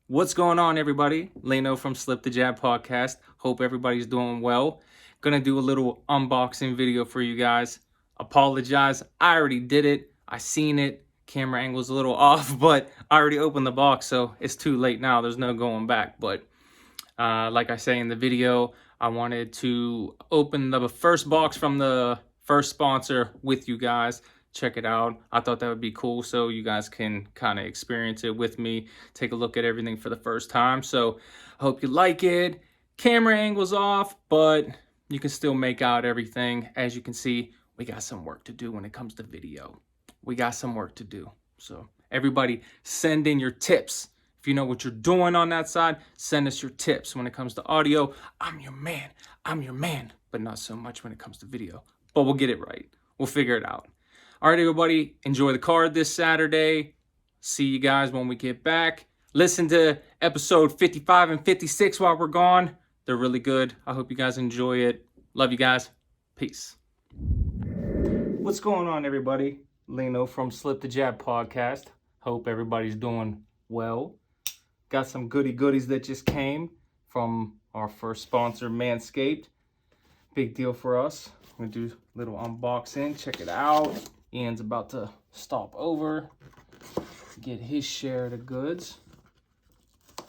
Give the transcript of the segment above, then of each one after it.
What's going on, everybody? Lino from Slip the Jab podcast. Hope everybody's doing well. Gonna do a little unboxing video for you guys. Apologize, I already did it. I seen it. Camera angle's a little off, but I already opened the box, so it's too late now. There's no going back. But like I say in the video, I wanted to open the first box from the first sponsor with you guys. Check it out. I thought that would be cool, so you guys can kind of experience it with me, take a look at everything for the first time. So I hope you like it. Camera angle's off, but you can still make out everything. As you can see, we got some work to do when it comes to video. We got some work to do. So everybody, send in your tips. If you know what you're doing on that side, send us your tips. When it comes to audio, I'm your man, but not so much when it comes to video. But we'll get it right. We'll figure it out. All right, everybody, enjoy the card this Saturday. See you guys when we get back. Listen to episode 55 and 56 while we're gone. They're really good. I hope you guys enjoy it. Love you guys. Peace. What's going on, everybody? Lino from Slip the Jab podcast. Hope everybody's doing well. Got some goodies that just came from our first sponsor, Manscaped. Big deal for us. I'm going to do a little unboxing. Check it out. Ian's about to stop over, get his share of the goods.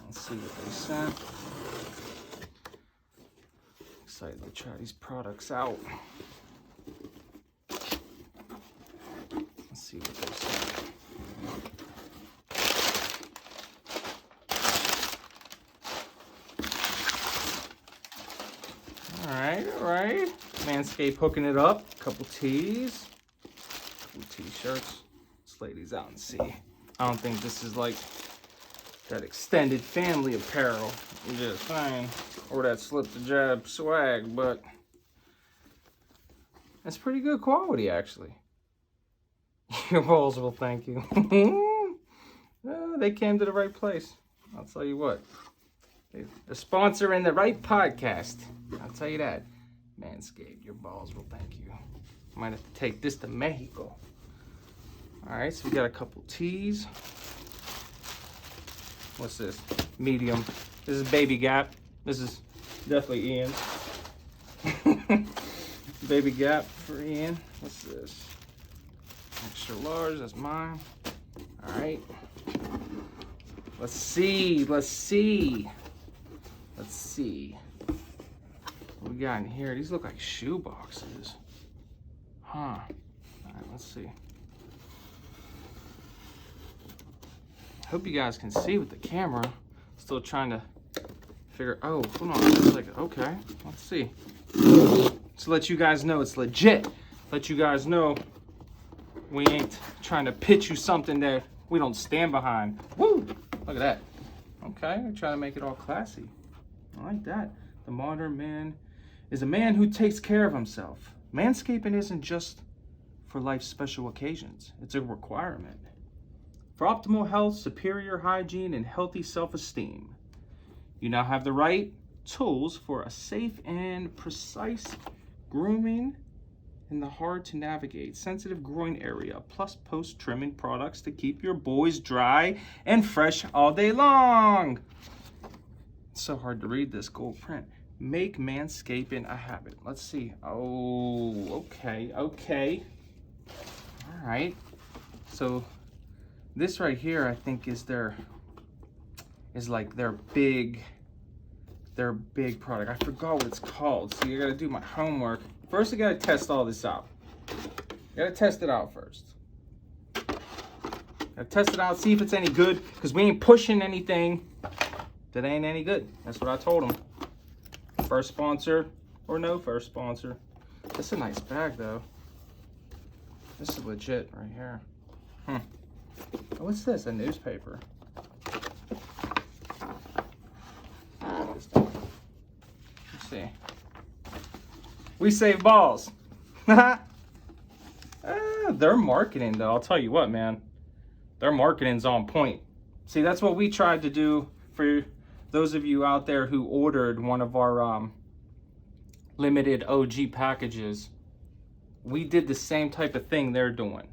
Let's see what they sent. Excited to try these products out. Let's see what they sent. All right. Manscaped hooking it up. A couple tees. T-shirts. Let's lay these out and see. I don't think this is like that extended family apparel, I'm just saying, or that Slip the Jab swag, but that's pretty good quality, actually. Your balls will thank you. They came to the right place. I'll tell you what. They're sponsoring the right podcast. I'll tell you that. Manscaped, your balls will thank you. Might have to take this to Mexico. All right, so we got a couple tees. What's this? Medium. This is Baby Gap. This is definitely Ian. Baby Gap for Ian. What's this? Extra large, that's mine. All right. Let's see. What we got in here? These look like shoe boxes. Huh. All right, let's see. Hope you guys can see with the camera. Still trying to figure. Oh, hold on. Just like, okay, let's see. To let you guys know it's legit. Let you guys know we ain't trying to pitch you something that we don't stand behind. Woo! Look at that. Okay, we're trying to make it all classy. I like that. The modern man is a man who takes care of himself. Manscaping isn't just for life's special occasions. It's a requirement. For optimal health, superior hygiene, and healthy self-esteem, you now have the right tools for a safe and precise grooming in the hard-to-navigate, sensitive groin area, plus post-trimming products to keep your boys dry and fresh all day long. It's so hard to read this gold print. Make manscaping a habit. Let's see. Oh, okay. All right. So this right here, I think, is like their big product. I forgot what it's called. So you gotta do my homework. First, I gotta test all this out. Gotta test it out first. Gotta test it out, see if it's any good, because we ain't pushing anything that ain't any good. That's what I told them. First sponsor or no first sponsor. This is a nice bag, though. This is legit right here. Oh, what's this? A newspaper. Let's see. We save balls. Their marketing, though, I'll tell you what, man. Their marketing's on point. See, that's what we tried to do for those of you out there who ordered one of our limited OG packages. We did the same type of thing they're doing.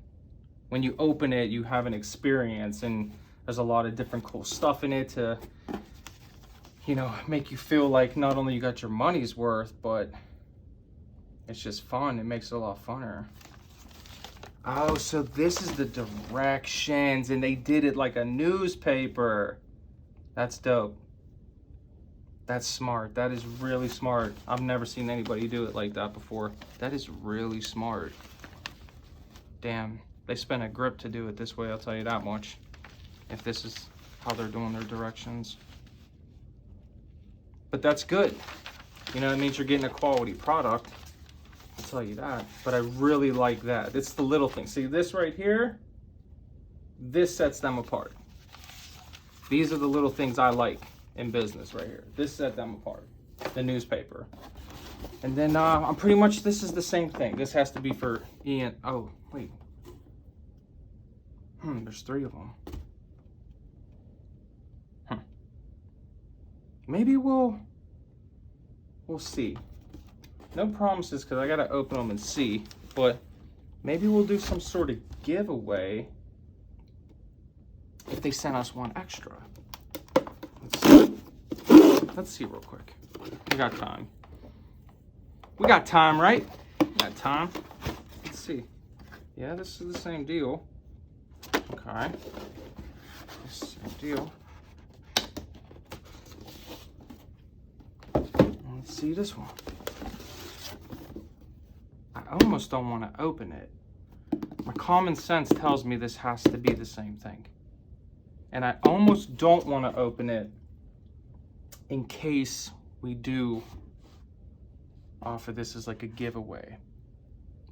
When you open it, you have an experience, and There's a lot of different cool stuff in it to, you know, make you feel like not only you got your money's worth, but it's just fun. It makes it a lot funner. Oh, so this is the directions, and they did it like a newspaper. That's dope. That's smart. That is really smart. I've never seen anybody do it like that before. That is really smart. Damn, they spent a grip to do it this way, I'll tell you that much. If this is how they're doing their directions. But that's good. You know, it means you're getting a quality product. I'll tell you that. But I really like that. It's the little things. See this right here? This sets them apart. These are the little things I like in business right here. This set them apart. The newspaper. And then I'm pretty much, this is the same thing. This has to be for Ian. Oh, wait. There's 3 of them. Maybe we'll see. No promises because I gotta open them and see, but maybe we'll do some sort of giveaway if they send us one extra. Let's see real quick. We got time. We got time, right? Got time. Let's see. Yeah, this is the same deal. Okay. Same deal. Let's see this one. I almost don't want to open it. My common sense tells me this has to be the same thing. And I almost don't want to open it in case we do offer this as like a giveaway.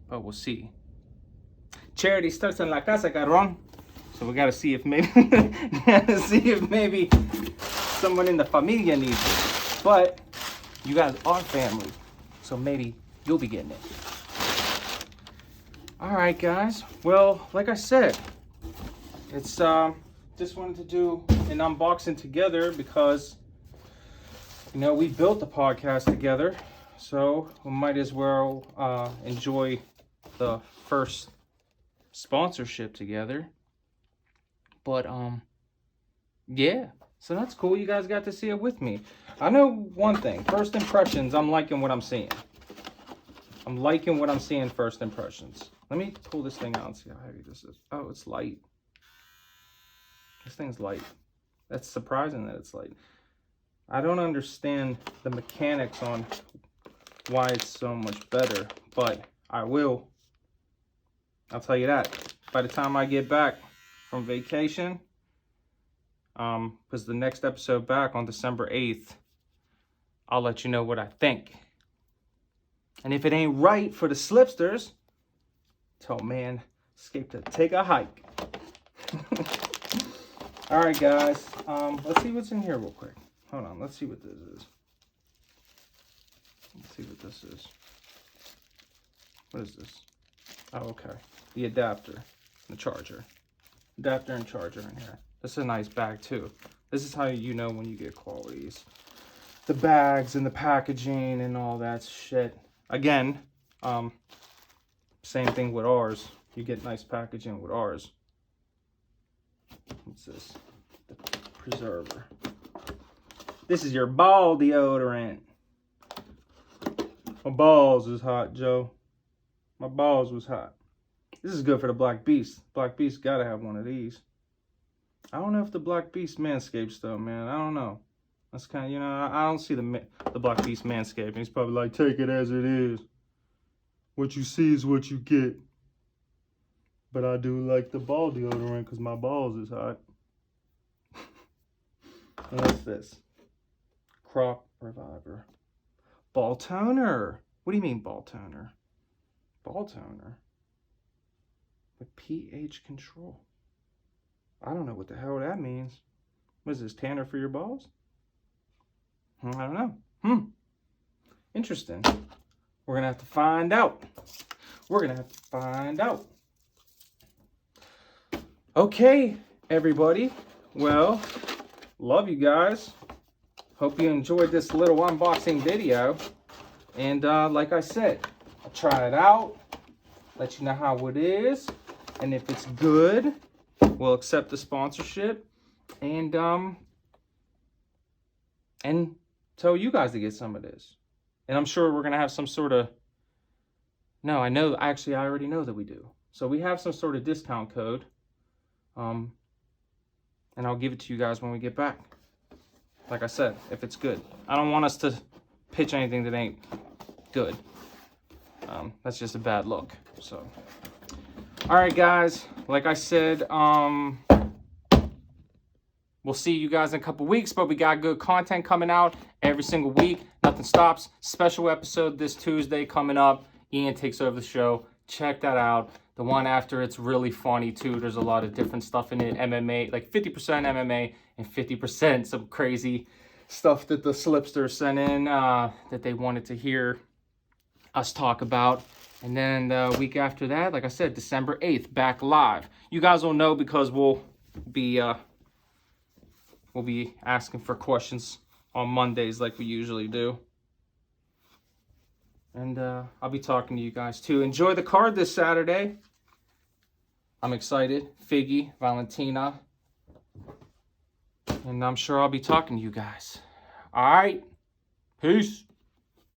But we'll see. Charity starts in la casa, cabrón. So we gotta see if maybe someone in the familia needs it. But you guys are family, so maybe you'll be getting it. All right, guys. Well, like I said, it's just wanted to do an unboxing together because, you know, we built the podcast together, so we might as well enjoy the first sponsorship together. But yeah, so that's cool. You guys got to see it with me. I know one thing. First impressions, I'm liking what I'm seeing. I'm liking what I'm seeing first impressions. Let me pull this thing out and see how heavy this is. Oh, it's light. This thing's light. That's surprising that it's light. I don't understand the mechanics on why it's so much better, but I will. I'll tell you that. By the time I get back from vacation, because the next episode back on December 8th, I'll let you know what I think. And if it ain't right for the slipsters, tell Manscaped to take a hike. All right, guys. Let's see what's in here real quick. Hold on. Let's see what this is. Let's see what this is. What is this? Oh, okay. The adapter, the charger. Adapter and charger in here. This is a nice bag too. This is how you know when you get qualities. The bags and the packaging and all that shit. Again, same thing with ours. You get nice packaging with ours. What's this? The preserver. This is your ball deodorant. My balls is hot, Joe. My balls was hot. This is good for the Black Beast. Black Beast gotta have one of these. I don't know if the Black Beast manscapes though, man. I don't know. That's kind of, you know, I don't see the Black Beast manscaping. He's probably like, take it as it is. What you see is what you get. But I do like the ball deodorant because my balls is hot. And what's this? Crop Reviver. Ball toner. What do you mean ball toner? Ball toner. With pH control. I don't know what the hell that means. What is this, tanner for your balls? I don't know. Interesting. We're going to have to find out. We're going to have to find out. Okay, everybody. Well, love you guys. Hope you enjoyed this little unboxing video. And like I said, I'll try it out. Let you know how it is. And if it's good, we'll accept the sponsorship. and tell you guys to get some of this. And I'm sure we're gonna have some sort of, no, I know, actually I already know that we do. So we have some sort of discount code. And I'll give it to you guys when we get back. Like I said, if it's good. I don't want us to pitch anything that ain't good. That's just a bad look. So, all right, guys. Like I said, we'll see you guys in a couple weeks, but we got good content coming out every single week. Nothing stops. Special episode this Tuesday coming up. Ian takes over the show. Check that out. The one after, it's really funny too. There's a lot of different stuff in it. MMA, like 50% MMA and 50% some crazy stuff that the Slipsters sent in that they wanted to hear us talk about. And then the week after that, like I said, December 8th, back live. You guys will know because we'll be asking for questions on Mondays like we usually do. And I'll be talking to you guys too. Enjoy the card this Saturday. I'm excited. Figgy, Valentina. And I'm sure I'll be talking to you guys. All right. Peace.